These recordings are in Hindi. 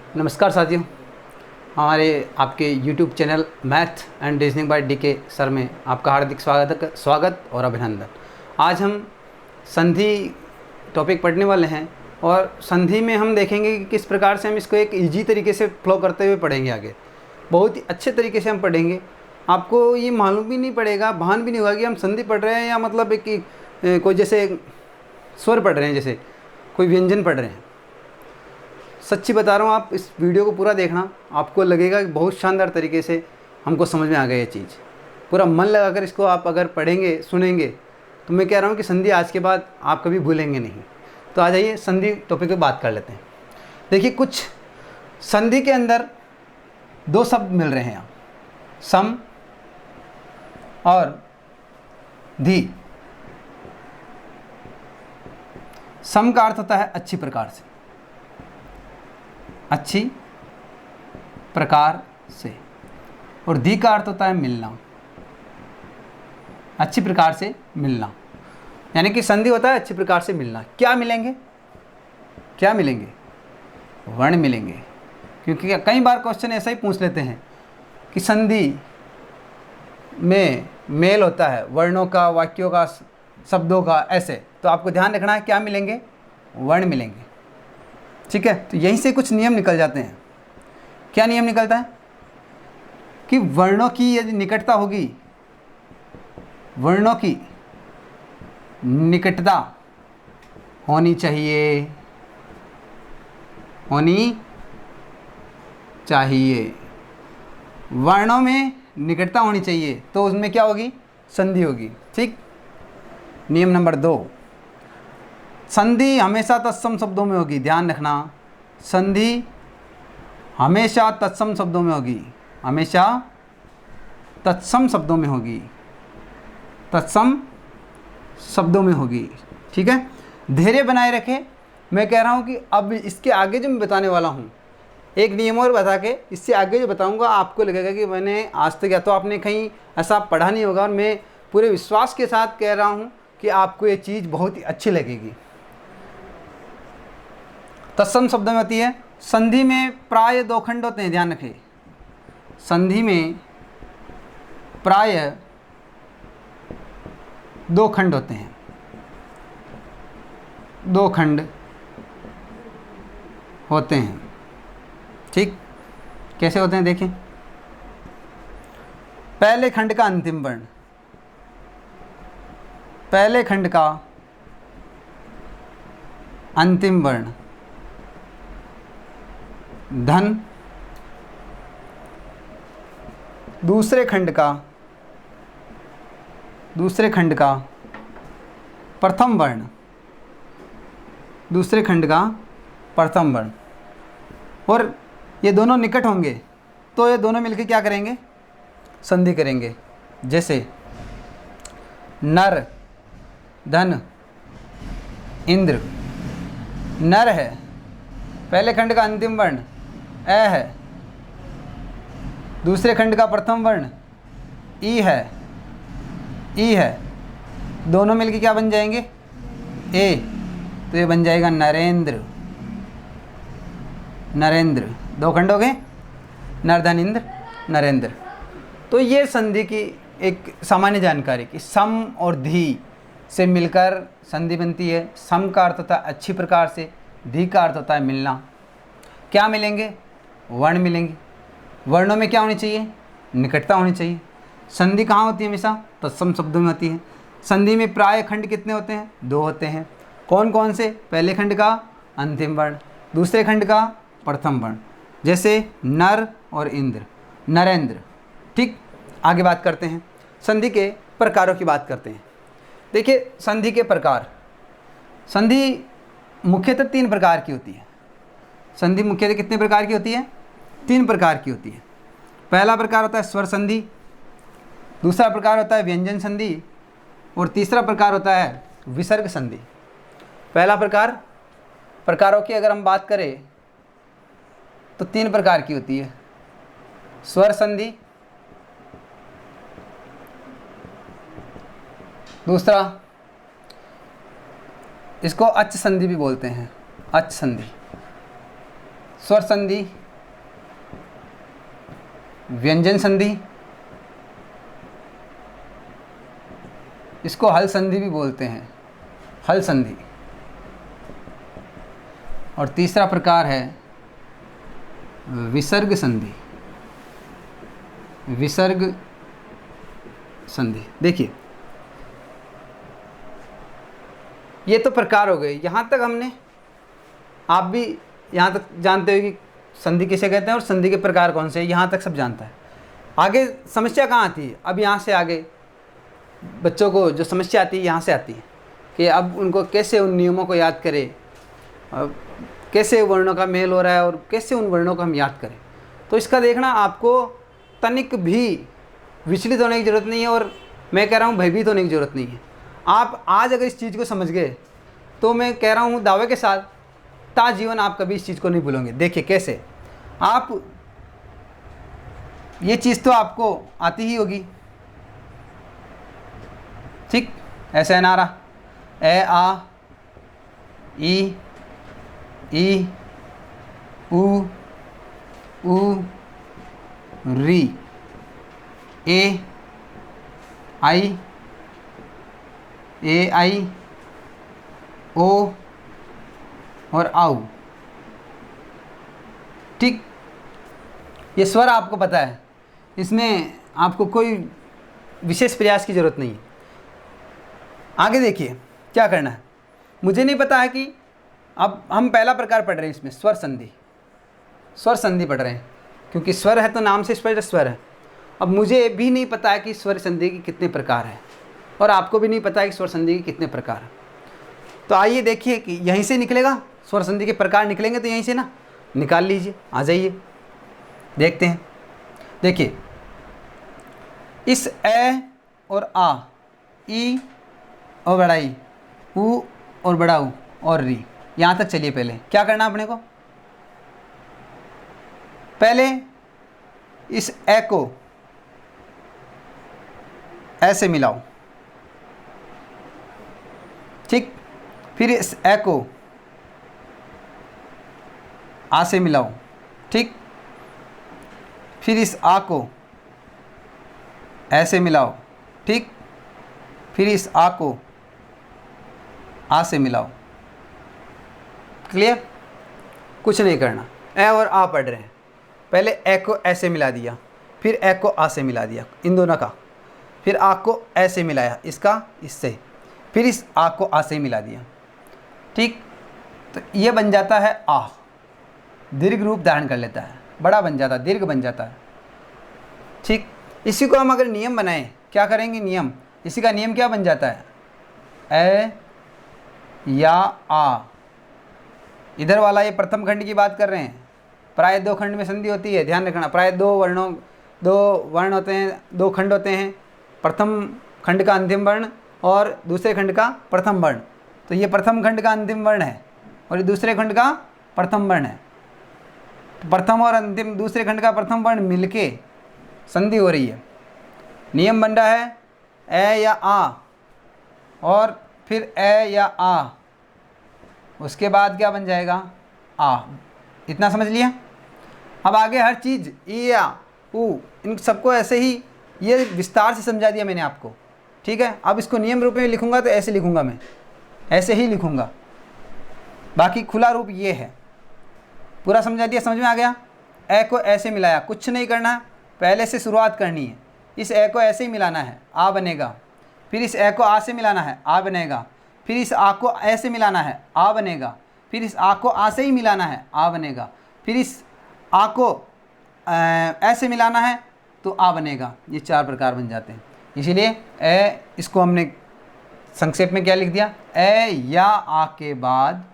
नमस्कार साथियों, हमारे आपके YouTube channel math and reasoning by DK sir में आपका हार्दिक स्वागत और अभिनंदन। आज हम संधि टॉपिक पढ़ने वाले हैं और संधि में हम देखेंगे कि किस प्रकार से हम इसको एक इजी तरीके से फ्लो करते हुए पढ़ेंगे। आगे बहुत ही अच्छे तरीके से हम पढ़ेंगे। आपको ये मालूम भी नहीं पड़ेगा, भान भी नहीं होगा कि हम संधि पढ़ रहे हैं या मतलब एक कोई जैसे स्वर पढ़ रहे हैं, जैसे कोई व्यंजन पढ़ रहे हैं। सच्ची बता रहा हूँ, आप इस वीडियो को पूरा देखना, आपको लगेगा कि बहुत शानदार तरीके से हमको समझ में आ गया ये चीज़। पूरा मन लगाकर इसको आप अगर पढ़ेंगे, सुनेंगे, तो मैं कह रहा हूँ कि संधि आज के बाद आप कभी भूलेंगे नहीं। तो आ जाइए संधि टॉपिक पे बात कर लेते हैं। देखिए, कुछ संधि के अंदर दो शब्द मिल रहे हैं यहाँ, सम और धी। सम का अर्थ होता है अच्छी प्रकार से, अच्छी प्रकार से, और धी का अर्थ होता है मिलना, अच्छी प्रकार से मिलना। यानी कि संधि होता है अच्छी प्रकार से मिलना। क्या मिलेंगे? क्या मिलेंगे? वर्ण मिलेंगे। क्योंकि कई बार क्वेश्चन ऐसा ही पूछ लेते हैं कि संधि में मेल होता है वर्णों का, वाक्यों का, शब्दों का, ऐसे। तो आपको ध्यान रखना है, क्या मिलेंगे? वर्ण मिलेंगे। ठीक है, तो यहीं से कुछ नियम निकल जाते हैं। क्या नियम निकलता है? कि वर्णों की यदि निकटता होगी, वर्णों की निकटता होनी चाहिए, होनी चाहिए, वर्णों में निकटता होनी चाहिए, तो उसमें क्या होगी? संधि होगी। ठीक। नियम नंबर 2, संधि हमेशा तत्सम शब्दों में होगी। ध्यान रखना, संधि हमेशा तत्सम शब्दों में होगी, हमेशा तत्सम शब्दों में होगी, तत्सम शब्दों में होगी। ठीक है, धैर्य बनाए रखें। मैं कह रहा हूँ कि अब इसके आगे जो मैं बताने वाला हूँ, एक नियम और बता के इससे आगे जो बताऊँगा, आपको लगेगा कि मैंने आज तक या तो आपने कहीं ऐसा पढ़ा नहीं होगा। और मैं पूरे विश्वास के साथ कह रहा हूँ कि आपको ये चीज़ बहुत ही अच्छी लगेगी। तत्सम शब्द में होती है। संधि में प्राय दो खंड होते हैं, ध्यान रखें। संधि में प्राय दो खंड होते हैं, दो खंड होते हैं। ठीक, कैसे होते हैं देखें। पहले खंड का अंतिम वर्ण, पहले खंड का अंतिम वर्ण धन, दूसरे खंड का प्रथम वर्ण, दूसरे खंड का प्रथम वर्ण। और ये दोनों निकट होंगे तो ये दोनों मिलकर क्या करेंगे? संधि करेंगे। जैसे नर, धन, इंद्र। नर है, पहले खंड का अंतिम वर्ण अ है, दूसरे खंड का प्रथम वर्ण ई है, ई है, दोनों मिलके क्या बन जाएंगे? ए। तो ये बन जाएगा नरेंद्र, नरेंद्र। दो खंड हो गए, नर, धन, इंद्र, नरेंद्र। तो ये संधि की एक सामान्य जानकारी कि सम और धी से मिलकर संधि बनती है। सम का अर्थ होता है अच्छी प्रकार से, धी का अर्थ होता है मिलना। क्या मिलेंगे? वर्ण मिलेंगे। वर्णों में क्या होनी चाहिए? निकटता होनी चाहिए। संधि कहाँ होती है? हमेशा तत्सम शब्दों में होती है। संधि में प्राय खंड कितने होते हैं? दो होते हैं। कौन कौन से? पहले खंड का अंतिम वर्ण, दूसरे खंड का प्रथम वर्ण। जैसे नर और इंद्र, नरेंद्र। ठीक, आगे बात करते हैं, संधि के प्रकारों की बात करते हैं। देखिए, संधि के प्रकार, संधि मुख्यतः 3 प्रकार की होती है। संधि मुख्यतः कितने प्रकार की होती है? 3 प्रकार की होती है। पहला प्रकार होता है स्वर संधि, दूसरा प्रकार होता है व्यंजन संधि, और तीसरा प्रकार होता है विसर्ग संधि। पहला प्रकार, प्रकारों की अगर हम बात करें तो 3 प्रकार की होती है। स्वर संधि, दूसरा इसको अच संधि भी बोलते हैं, अच संधि। स्वर संधि, व्यंजन संधि, इसको हल संधि भी बोलते हैं, हल संधि। और तीसरा प्रकार है विसर्ग संधि, विसर्ग संधि। देखिए ये तो प्रकार हो गए। यहाँ तक हमने, आप भी यहाँ तक जानते हो कि संधि किसे कहते हैं और संधि के प्रकार कौन से हैं, यहाँ तक सब जानता है। आगे समस्या कहाँ आती है? अब यहाँ से आगे बच्चों को जो समस्या आती है यहाँ से आती है कि अब उनको कैसे उन नियमों को याद करें, कैसे वर्णों का मेल हो रहा है और कैसे उन वर्णों को हम याद करें। तो इसका देखना, आपको तनिक भी विचलित होने की ज़रूरत नहीं है और मैं कह रहा हूँ भयभीत होने की ज़रूरत नहीं है। आप आज अगर इस चीज़ को समझ गए तो मैं कह रहा हूँ दावे के साथ, ता जीवन आप कभी इस चीज़ को नहीं भूलोगे। देखिए कैसे, आप ये चीज़ तो आपको आती ही होगी, ठीक। ऐसे है नारा, ए आ ई उ री, ए आई ओ और आउ, ठीक। ये स्वर आपको पता है, इसमें आपको कोई विशेष प्रयास की ज़रूरत नहीं है। आगे देखिए क्या करना है। मुझे नहीं पता है कि अब हम पहला प्रकार पढ़ रहे हैं इसमें, स्वर संधि, स्वर संधि पढ़ रहे हैं क्योंकि स्वर है तो नाम से स्पष्ट स्वर है। अब मुझे भी नहीं पता है कि स्वर संधि के कितने प्रकार हैं और आपको भी नहीं पता है कि स्वर संधि के कितने प्रकार हैं। तो आइए देखिए कि यहीं से निकलेगा, स्वर संधि के प्रकार निकलेंगे तो यहीं से ना निकाल लीजिए। आ जाइए देखते हैं। देखिए इस ए और आ, ई और बड़ा ई, ऊ और बड़ा ऊ और री, यहाँ तक चलिए। पहले क्या करना अपने को, पहले इस ए को ऐसे मिलाओ, ठीक। फिर इस ए को आ से मिलाओ, ठीक। फिर इस आ को ऐसे मिलाओ, ठीक। फिर इस आ को आ से मिलाओ। क्लियर? कुछ नहीं करना। ए और आ पढ़ रहे हैं, पहले ए को ऐसे मिला दिया, फिर ए को आ से मिला दिया, इन दोनों का। फिर आ को ऐसे मिलाया, इसका इससे, फिर इस आ को आ से मिला दिया, ठीक। तो ये बन जाता है आ, दीर्घ रूप धारण कर लेता है, बड़ा बन जाता है, दीर्घ बन जाता है, ठीक। इसी को हम अगर नियम बनाएं, क्या करेंगे नियम, इसी का नियम क्या बन जाता है, ए या आ। इधर वाला ये प्रथम खंड की बात कर रहे हैं, प्राय दो खंड में संधि होती है, ध्यान रखना। प्राय दो वर्ण होते हैं, दो खंड होते हैं, प्रथम खंड का अंतिम वर्ण और दूसरे खंड का प्रथम वर्ण। तो ये प्रथम खंड का अंतिम वर्ण है और ये दूसरे खंड का प्रथम वर्ण है। तो प्रथम और अंतिम, दूसरे खंड का प्रथम वर्ण मिलके संधि हो रही है। नियम बन रहा है ए या आ और फिर ए या आ, उसके बाद क्या बन जाएगा आ। इतना समझ लिया। अब आगे हर चीज़ ई या ऊ, इन सबको ऐसे ही ये विस्तार से समझा दिया मैंने आपको, ठीक है। अब इसको नियम रूप में लिखूंगा तो ऐसे लिखूंगा, मैं ऐसे ही लिखूंगा, बाकी खुला रूप ये है। पूरा समझा दिया, समझ में आ गया। ए को ऐसे मिलाया, कुछ नहीं करना, पहले से शुरुआत करनी है। इस ए को ऐसे ही मिलाना है, आ बनेगा। फिर इस ए को आ से मिलाना है, आ बनेगा। फिर इस आ को ऐसे मिलाना है, आ बनेगा। फिर इस आ को आ से ही मिलाना है, आ बनेगा। फिर इस आ को ऐसे मिलाना है तो आ बनेगा। ये चार प्रकार बन जाते हैं। इसीलिए ए, इसको हमने संक्षेप में क्या लिख दिया, ए या आ के बाद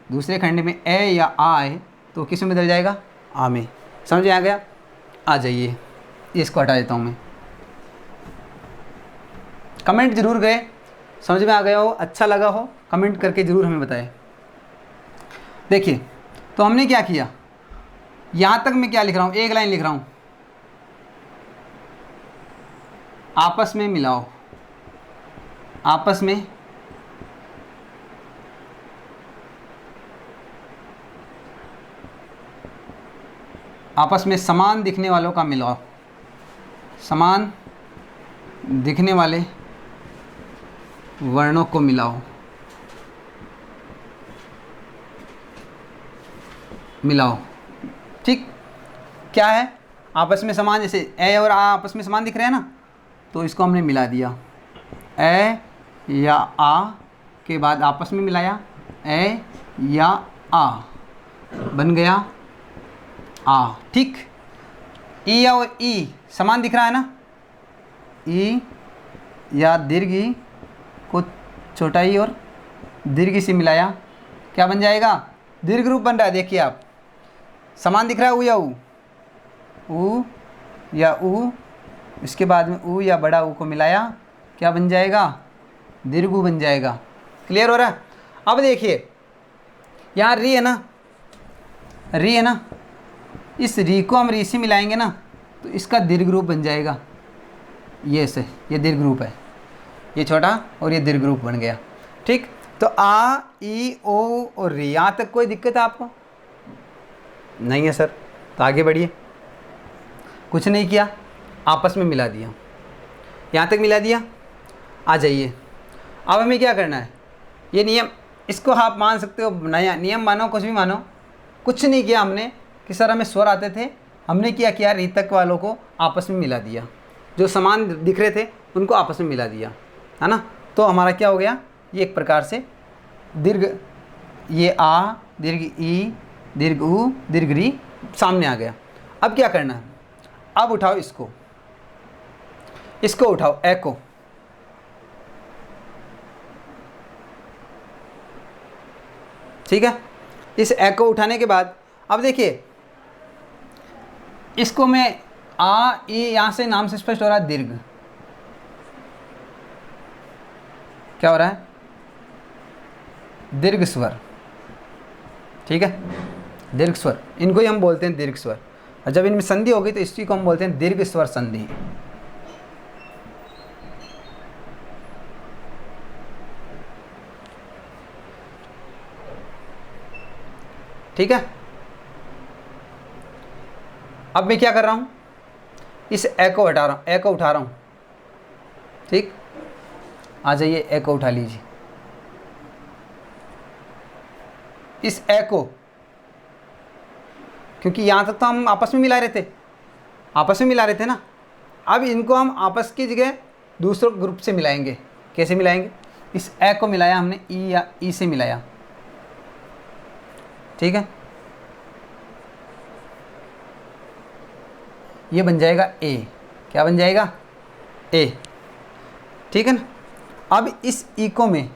दूसरे खंड में ए या आ आए तो किस में बदल जाएगा, आ में। समझ में आ गया? आ जाइए, इसको हटा देता हूँ मैं। कमेंट जरूर गए, समझ में आ गया हो, अच्छा लगा हो, कमेंट करके ज़रूर हमें बताएं। देखिए तो हमने क्या किया, यहाँ तक मैं क्या लिख रहा हूँ, एक लाइन लिख रहा हूँ, आपस में मिलाओ, आपस में आपस में समान दिखने वालों का मिलाओ, समान दिखने वाले वर्णों को मिलाओ, मिलाओ। ठीक, क्या है आपस में समान, जैसे ए और आ आपस में समान दिख रहे हैं ना, तो इसको हमने मिला दिया। ए या आ के बाद आपस में मिलाया, ए या आ बन गया आ। ठीक, ई और ई समान दिख रहा है ना, ई या दीर्घ ई को छोटा ई और दीर्घ ई से मिलाया, क्या बन जाएगा, दीर्घ रूप बन रहा है। देखिए आप, समान दिख रहा है ऊ या ऊ या ऊ, इसके बाद में ऊ या बड़ा ऊ को मिलाया, क्या बन जाएगा, दीर्घ ऊ बन जाएगा। क्लियर हो रहा है। अब देखिए यहाँ री है ना, री है ना, इस री को हम री से मिलाएंगे ना तो इसका दीर्घ रूप बन जाएगा, ये से, ये दीर्घ रूप है, ये छोटा और ये दीर्घ रूप बन गया। ठीक, तो आ ई ओ और री, यहाँ तक कोई दिक्कत है आपको? नहीं है सर। तो आगे बढ़िए, कुछ नहीं किया, आपस में मिला दिया, यहाँ तक मिला दिया। आ जाइए, अब हमें क्या करना है, ये नियम, इसको आप मान सकते हो नया नियम मानो, कुछ भी मानो, कुछ नहीं किया हमने कि सर हमें स्वर आते थे, हमने क्या किया, री तक वालों को आपस में मिला दिया, जो समान दिख रहे थे उनको आपस में मिला दिया, है ना। तो हमारा क्या हो गया, ये एक प्रकार से दीर्घ, ये आ, दीर्घ ई, दीर्घ ऊ, दीर्घ री सामने आ गया। अब क्या करना है, अब उठाओ इसको, इसको उठाओ, ए को, ठीक है। इस ए को उठाने के बाद अब देखिए, इसको मैं आ ई, यहां से नाम से स्पष्ट हो रहा है दीर्घ, क्या हो रहा है, दीर्घ स्वर, ठीक है, दीर्घ स्वर, इनको ही हम बोलते हैं दीर्घ स्वर। और जब इनमें संधि होगी तो इसी को हम बोलते हैं दीर्घ स्वर संधि। ठीक है। अब मैं क्या कर रहा हूं, इस ए को हटा रहा हूं, ए को उठा रहा हूं। ठीक, आ जाइए, ए को उठा लीजिए। इस ए को, क्योंकि यहां तक तो हम आपस में मिला रहे थे, आपस में मिला रहे थे ना, अब इनको हम आपस की जगह दूसरे ग्रुप से मिलाएंगे। कैसे मिलाएंगे, इस ए को मिलाया हमने ई या ई से मिलाया, ठीक है, ये बन जाएगा ए, क्या बन जाएगा, ए, ठीक है ना। अब इस ई को में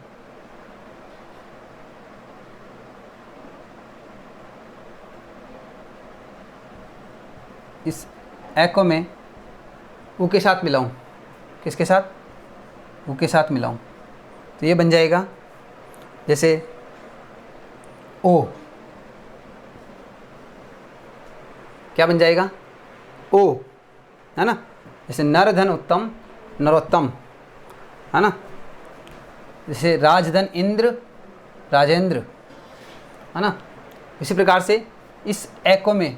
इस ए को मैं ऊ के साथ मिलाऊं, किसके साथ, ऊ के साथ मिलाऊं, तो ये बन जाएगा जैसे ओ, क्या बन जाएगा, ओ, है ना। जैसे नर धन उत्तम, नरोत्तम, है ना। जैसे राजधन इंद्र, राजेंद्र, है ना। इसी प्रकार से इस ए को मैं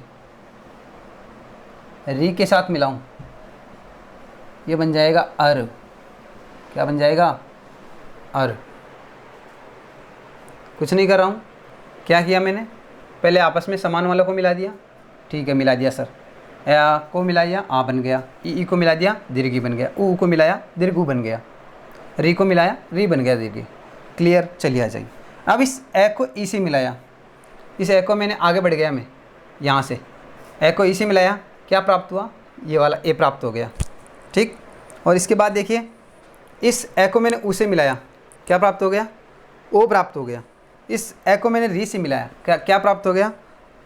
री के साथ मिलाऊं, ये बन जाएगा अर, क्या बन जाएगा, अर। कुछ नहीं कर रहा हूँ, क्या किया मैंने, पहले आपस में समान वालों को मिला दिया, ठीक है, मिला दिया सर, आ को मिला दिया, आ बन गया, ई को मिला दिया, दीर्घ बन गया, ऊ को मिलाया, दीर्घ बन गया, री को मिलाया, री बन गया, दीर्घ। क्लियर, चलिए आ जाइए। अब इस ए को ई से मिलाया, इस ए को मैंने आगे बढ़ गया, मैं यहाँ से ए को ई से मिलाया, क्या प्राप्त हुआ, ये वाला ए प्राप्त हो गया, ठीक। और इसके बाद देखिए, इस ए को मैंने ऊ से मिलाया, क्या प्राप्त हो गया, ओ प्राप्त हो गया। इस ए को मैंने री से मिलाया, क्या क्या प्राप्त हो गया,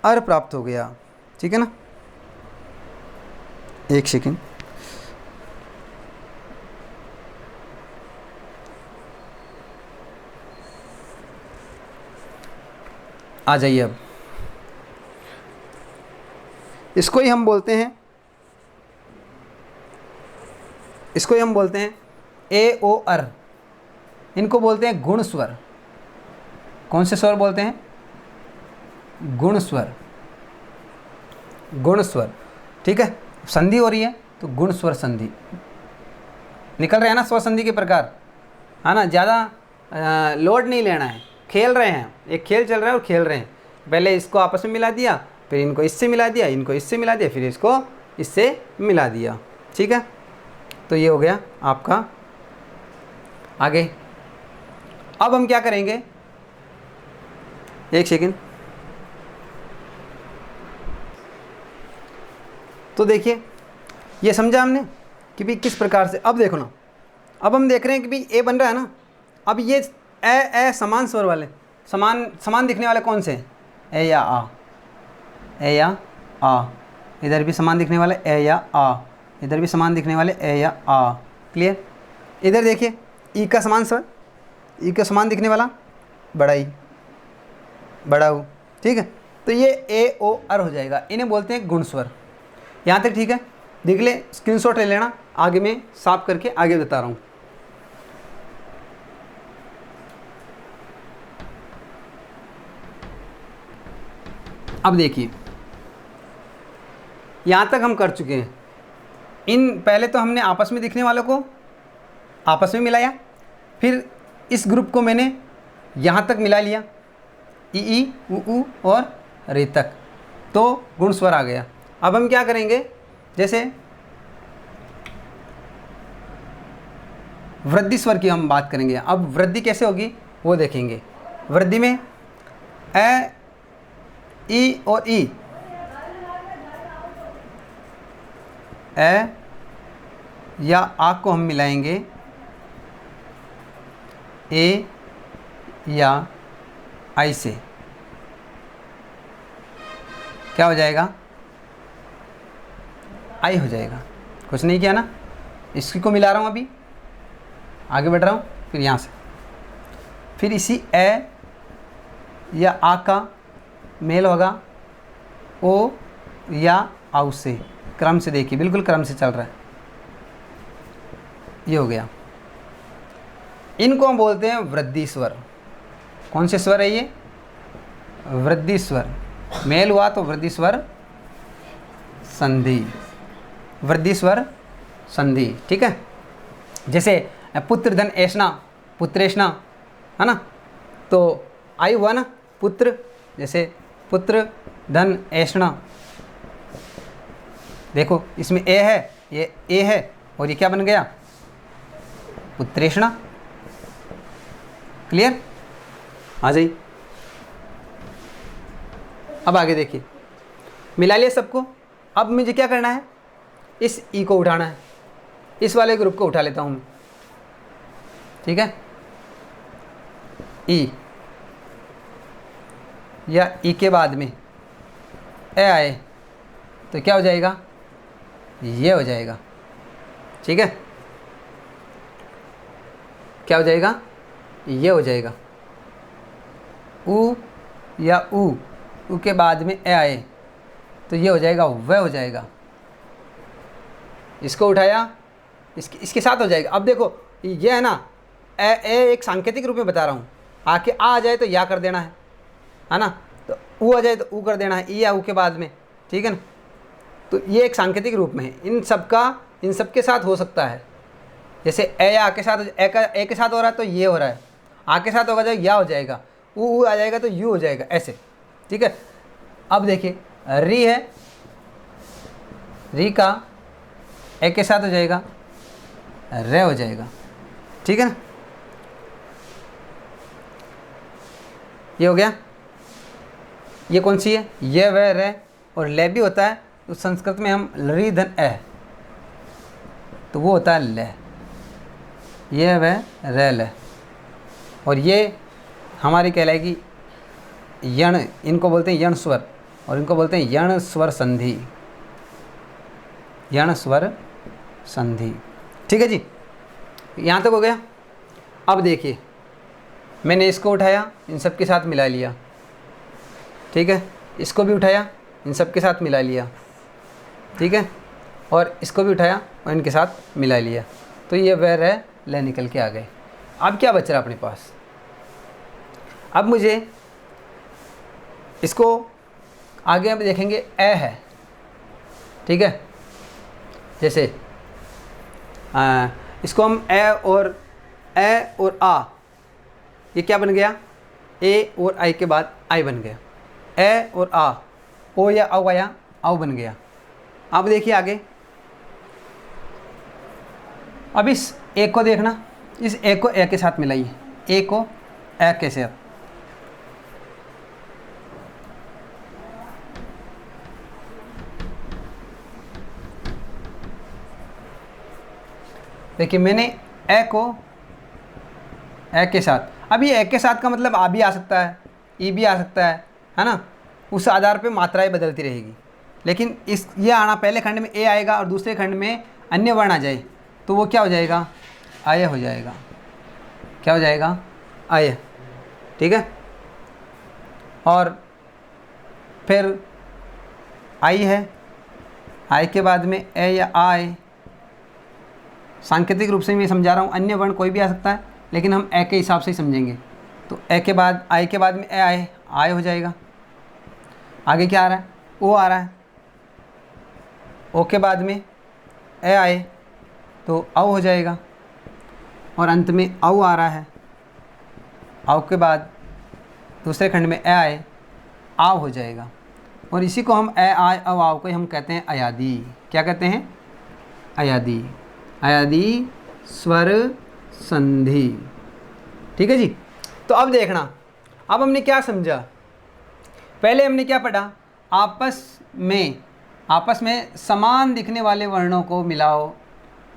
अर प्राप्त हो गया, ठीक है ना। एक सेकेंड, आ जाइए। अब इसको ही हम बोलते हैं, इसको ही हम बोलते हैं ए ओ अर, इनको बोलते हैं गुण स्वर। कौन से स्वर बोलते हैं, गुण स्वर। गुण स्वर, ठीक है। संधि हो रही है तो गुण स्वर संधि निकल रहे हैं ना, स्वर संधि के प्रकार, है ना। ज़्यादा लोड नहीं लेना है, खेल रहे हैं, एक खेल चल रहा है और खेल रहे हैं। पहले इसको आपस में मिला दिया, फिर इनको इससे मिला दिया, इनको इससे मिला दिया, फिर इसको इससे मिला दिया, ठीक है। तो ये हो गया आपका। आगे अब हम क्या करेंगे, एक सेकेंड। तो देखिए ये समझा हमने कि भाई किस प्रकार से। अब देखो ना, अब हम देख रहे हैं कि भाई ए बन रहा है ना। अब ये ए समान स्वर वाले, समान दिखने वाले कौन से हैं? ए या आ, ए या आ। इधर भी समान दिखने वाले ए या आ, इधर भी समान दिखने वाले ए या आ। क्लियर। इधर देखिए ई का समान स्वर, ई का समान दिखने वाला बड़ा ई, बड़ा ऊ, ठीक है। तो ये ए ओ अर हो जाएगा, इन्हें बोलते हैं गुण स्वर। यहाँ तक ठीक है, देख ले, स्क्रीनशॉट ले लेना, आगे मैं साफ करके आगे बता रहा हूँ। अब देखिए यहाँ तक हम कर चुके हैं। इन पहले तो हमने आपस में दिखने वालों को आपस में मिलाया, फिर इस ग्रुप को मैंने यहाँ तक मिला लिया, ई उ और रे तक, तो गुण स्वर आ गया। अब हम क्या करेंगे, जैसे वृद्धि स्वर की हम बात करेंगे। अब वृद्धि कैसे होगी वो देखेंगे। वृद्धि में ए ई और ई, ए या आ को हम मिलाएंगे ए या आई से, क्या हो जाएगा? आई हो जाएगा। कुछ नहीं किया ना, इसकी को मिला रहा हूँ, अभी आगे बढ़ रहा हूँ, फिर यहाँ से, फिर इसी ए या आ का मेल होगा ओ या आउ से। क्रम से देखिए, बिल्कुल क्रम से चल रहा है, ये हो गया। इनको हम बोलते हैं वृद्धि स्वर। कौन से स्वर है ये? वृद्धि स्वर। मेल हुआ तो वृद्धि स्वर संधि, वृद्धि स्वर संधि, ठीक है। जैसे पुत्र धन ऐष्णा, पुत्रेष्णा, है ना, तो आई हुआ ना पुत्र, जैसे पुत्र धन ऐष्णा। देखो इसमें ए है, ये ए है, और ये क्या बन गया? पुत्रेष्णा। क्लियर? आ जाइए। अब आगे देखिए, मिला लिया सबको। अब मुझे क्या करना है, इस ई को उठाना है, इस वाले ग्रुप को उठा लेता हूँ मैं, ठीक है। ई या ई के बाद में ए आए तो क्या हो जाएगा? ये हो जाएगा, ठीक है। क्या हो जाएगा? ये हो जाएगा। ऊ या ऊ के बाद में ए आए तो ये हो जाएगा, वह हो जाएगा। इसको उठाया, इसके साथ हो जाएगा। अब देखो ये है ना, ए एक सांकेतिक रूप में बता रहा हूँ, आके आ जाए तो या कर देना है ना, तो ऊ आ जाए तो ऊ कर देना है, ई या ऊ के बाद में, ठीक है ना। तो ये एक सांकेतिक रूप में है, इन सब के साथ हो सकता है। जैसे ए या आ के साथ, ए के साथ हो रहा है तो ये हो रहा है, आ के साथ होगा जो या हो जाएगा, ऊ आ जाएगा तो यू हो जाएगा, ऐसे, ठीक है। अब देखिए री है, री का ए के साथ हो जाएगा, रे हो जाएगा, ठीक है ना। ये हो गया। ये कौन सी है? ये वह रे, और ले भी होता है तो संस्कृत में हम री धन ए, तो वो होता है ले। ये वह रे ले, और ये हमारी कहलाएगी यण, इनको बोलते हैं यण स्वर, और इनको बोलते हैं यण स्वर संधि, यण स्वर संधि, ठीक है जी। यहाँ तक हो गया। अब देखिए मैंने इसको उठाया, इन सब के साथ मिला लिया, ठीक है। इसको भी उठाया, इन सब के साथ मिला लिया, ठीक है। और इसको भी उठाया और इनके साथ मिला लिया, तो ये वह रह ले निकल के आ गए। अब क्या बच रहा अपने पास? अब मुझे इसको आगे अब देखेंगे, ए है, ठीक है। जैसे इसको हम ए और आ, ये क्या बन गया, ए और आई के बाद आई बन गया, ए और आ, ओ या औ आया, औ बन गया। अब देखिए आगे, अब इस ए को देखना, इस ए को ए के साथ मिलाइए, ए को ए के साथ, देखिए मैंने ए को ए के साथ, अब ये ए के साथ का मतलब आ भी आ सकता है, ई भी आ सकता है ना, उस आधार पे मात्राएं बदलती रहेगी। लेकिन इस ये आना, पहले खंड में ए आएगा और दूसरे खंड में अन्य वर्ण आ जाए तो वो क्या हो जाएगा, आय हो जाएगा। क्या हो जाएगा, आय। ठीक है। और फिर आई है, आई के बाद में ए या आय, सांकेतिक रूप से मैं समझा रहा हूँ, अन्य वर्ण कोई भी आ सकता है लेकिन हम ए के हिसाब से ही समझेंगे। तो ए के बाद, आई के बाद में ए आए, आय हो जाएगा। आगे क्या आ रहा है, ओ आ रहा है, ओ के बाद में ए आए तो औ हो जाएगा। और अंत में औ आ रहा है, औ के बाद दूसरे खंड में ए आए, आव हो जाएगा। और इसी को हम ए आय औ आव को हम कहते हैं अयादी। क्या कहते हैं, अयादी, अयादी स्वर संधि। ठीक है जी। तो अब देखना, अब हमने क्या समझा, पहले हमने क्या पढ़ा, आपस में समान दिखने वाले वर्णों को मिलाओ,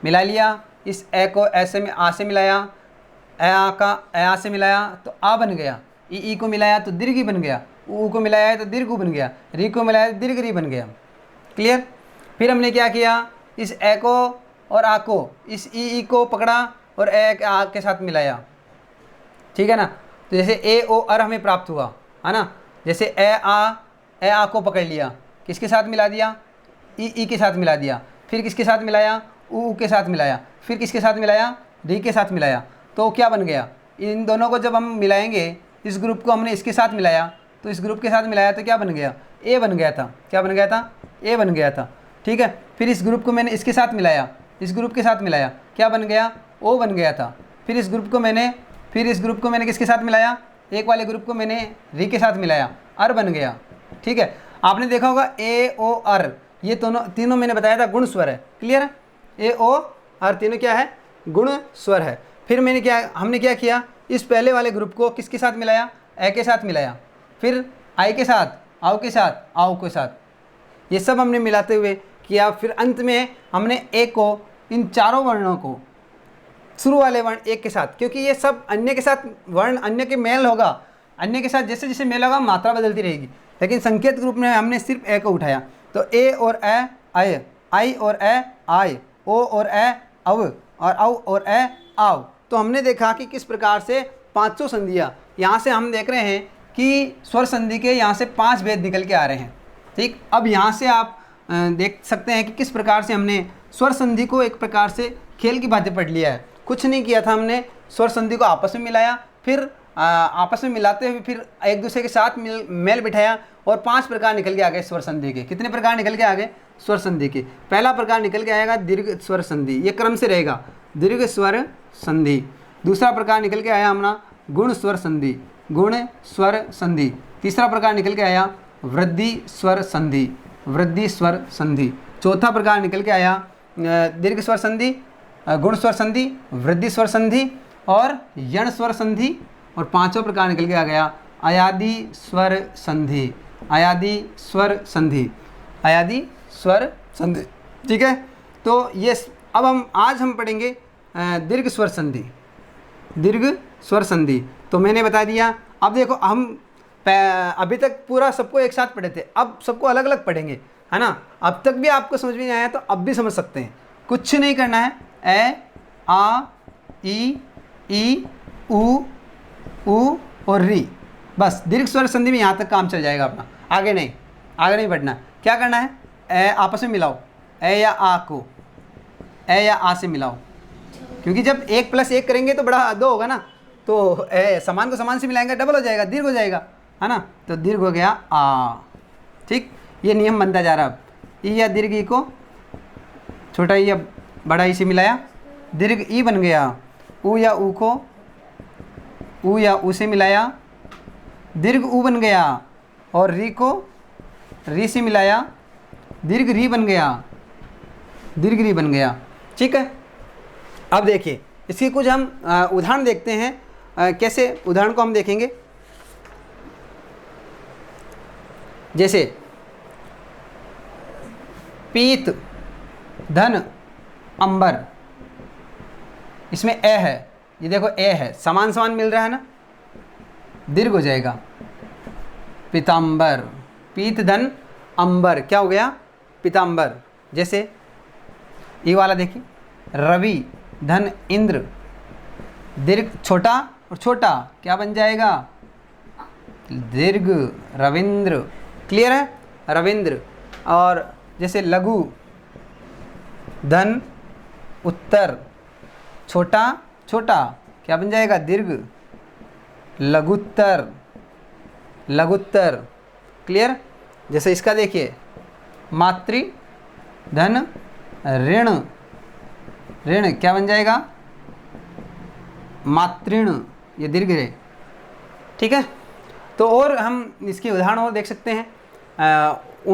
मिला लिया। इस ए को ऐसे में आ से मिलाया, ए आ का ए आ से मिलाया तो आ बन गया, ई को मिलाया तो दीर्घ बन गया, ऊ को मिलाया तो दीर्घ बन गया, री को मिलाया तो दीर्घ री बन गया। क्लियर। फिर हमने क्या किया, इस ए को और आ को, इस ई को पकड़ा और ए आ के साथ मिलाया। ठीक है ना। तो जैसे ए ओ अर हमें प्राप्त हुआ, है ना। जैसे ए आ को पकड़ लिया, किसके साथ मिला दिया, ई के साथ मिला दिया। फिर किसके साथ मिलाया, ऊ के साथ मिलाया। फिर किसके साथ मिलाया, री के साथ मिलाया। तो क्या बन गया, इन दोनों को जब हम मिलाएंगे, इस ग्रुप को हमने इसके साथ मिलाया तो इस ग्रुप के साथ मिलाया तो क्या बन गया, ए बन गया था। क्या बन गया था, ए बन गया था। ठीक है। फिर इस ग्रुप को मैंने इसके साथ मिलाया, इस ग्रुप के साथ मिलाया, क्या बन गया, ओ बन गया था। फिर इस ग्रुप को मैंने किसके साथ मिलाया, एक वाले ग्रुप को मैंने री के साथ मिलाया, अर बन गया। ठीक है। आपने देखा होगा ए ओ अर, ये तीनों मैंने बताया था गुण स्वर है। क्लियर है। ए ओ अर तीनों क्या है, गुण स्वर है। फिर हमने क्या किया, इस पहले वाले ग्रुप को किसके साथ मिलाया, ए के साथ मिलाया, फिर आई के साथ, आओ के साथ, आओ के साथ, ये सब हमने मिलाते हुए किया। फिर अंत में हमने ए को, इन चारों वर्णों को, शुरू वाले वर्ण एक के साथ, क्योंकि ये सब अन्य के साथ वर्ण, अन्य के मेल होगा, अन्य के साथ जैसे जैसे मेल होगा मात्रा बदलती रहेगी, लेकिन संकेत रूप में हमने सिर्फ ए को उठाया। तो ए और ए आय, आई और ए आय, ओ और ए अव, और औ और ए आव। तो हमने देखा कि किस प्रकार से पाँचों संधियाँ, यहाँ से हम देख रहे हैं कि स्वर संधि के यहाँ से 5 भेद निकल के आ रहे हैं। ठीक। अब यहाँ से आप देख सकते हैं कि किस प्रकार से हमने स्वर संधि को एक प्रकार से खेल की भांति पढ़ लिया है। कुछ नहीं किया था, हमने स्वर संधि को आपस में मिलाया, फिर आपस में मिलाते हुए फिर एक दूसरे के साथ मेल बिठाया और 5 प्रकार निकल के आ गए स्वर संधि के। कितने प्रकार निकल के आ गए स्वर संधि के? पहला प्रकार निकल के आएगा दीर्घ स्वर संधि, ये क्रम से रहेगा, दीर्घ स्वर संधि। दूसरा प्रकार निकल के आया हमारा गुण स्वर संधि, गुण स्वर संधि। तीसरा प्रकार निकल के आया वृद्धि स्वर संधि, वृद्धि स्वर संधि। चौथा प्रकार निकल के आया दीर्घ स्वर संधि, गुण स्वर संधि, वृद्धि स्वर संधि और यण स्वर संधि। और पांचवा प्रकार निकल के आ गया अयादी स्वर संधि, अयादी स्वर संधि, अयादी स्वर संधि। ठीक है। तो ये अब आज हम पढ़ेंगे दीर्घ स्वर संधि, दीर्घ स्वर संधि। तो मैंने बता दिया। अब देखो, हम अभी तक पूरा सबको एक साथ पढ़े थे, अब सबको अलग अलग पढ़ेंगे, है ना। अब तक भी आपको समझ में नहीं आया तो अब भी समझ सकते हैं, कुछ नहीं करना है। ए आ ई ऊ और री, बस दीर्घ स्वर संधि में यहाँ तक काम चल जाएगा अपना, आगे नहीं बढ़ना। क्या करना है, ए आपस में मिलाओ, ए या आ को ए या आ से मिलाओ, क्योंकि जब 1 + 1 करेंगे तो बड़ा 2 होगा ना, तो ए समान को समान से मिलाएंगे, डबल हो जाएगा, दीर्घ हो जाएगा, है ना। तो दीर्घ हो गया आ। ठीक। ये नियम बनता जा रहा है। अब ई या दीर्घ ई को छोटा ई या बड़ा ई से मिलाया, दीर्घ ई बन गया। ऊ या ऊ को ऊ या ऊ से मिलाया, दीर्घ ऊ बन गया। और री को री से मिलाया, दीर्घ री बन गया, दीर्घ री बन गया। ठीक है, अब देखिए इसके कुछ हम उदाहरण देखते हैं। कैसे उदाहरण को हम देखेंगे, जैसे पीत धन अंबर, इसमें ए है, ये देखो ए है, समान समान मिल रहा है ना, दीर्घ हो जाएगा पीताम्बर। पीत धन अंबर क्या हो गया, पीताम्बर। जैसे ये वाला देखिए, रवि धन इंद्र, दीर्घ छोटा और छोटा क्या बन जाएगा, दीर्घ रविंद्र। क्लियर है, रविंद्र। और जैसे लघु धन उत्तर, छोटा छोटा क्या बन जाएगा, दीर्घ लघुत्तर, लघुत्तर। क्लियर। जैसे इसका देखिए, मातृ धन ऋण, ऋण क्या बन जाएगा, मातृण, ये दीर्घ है। ठीक है, तो और हम इसके उदाहरण और देख सकते हैं।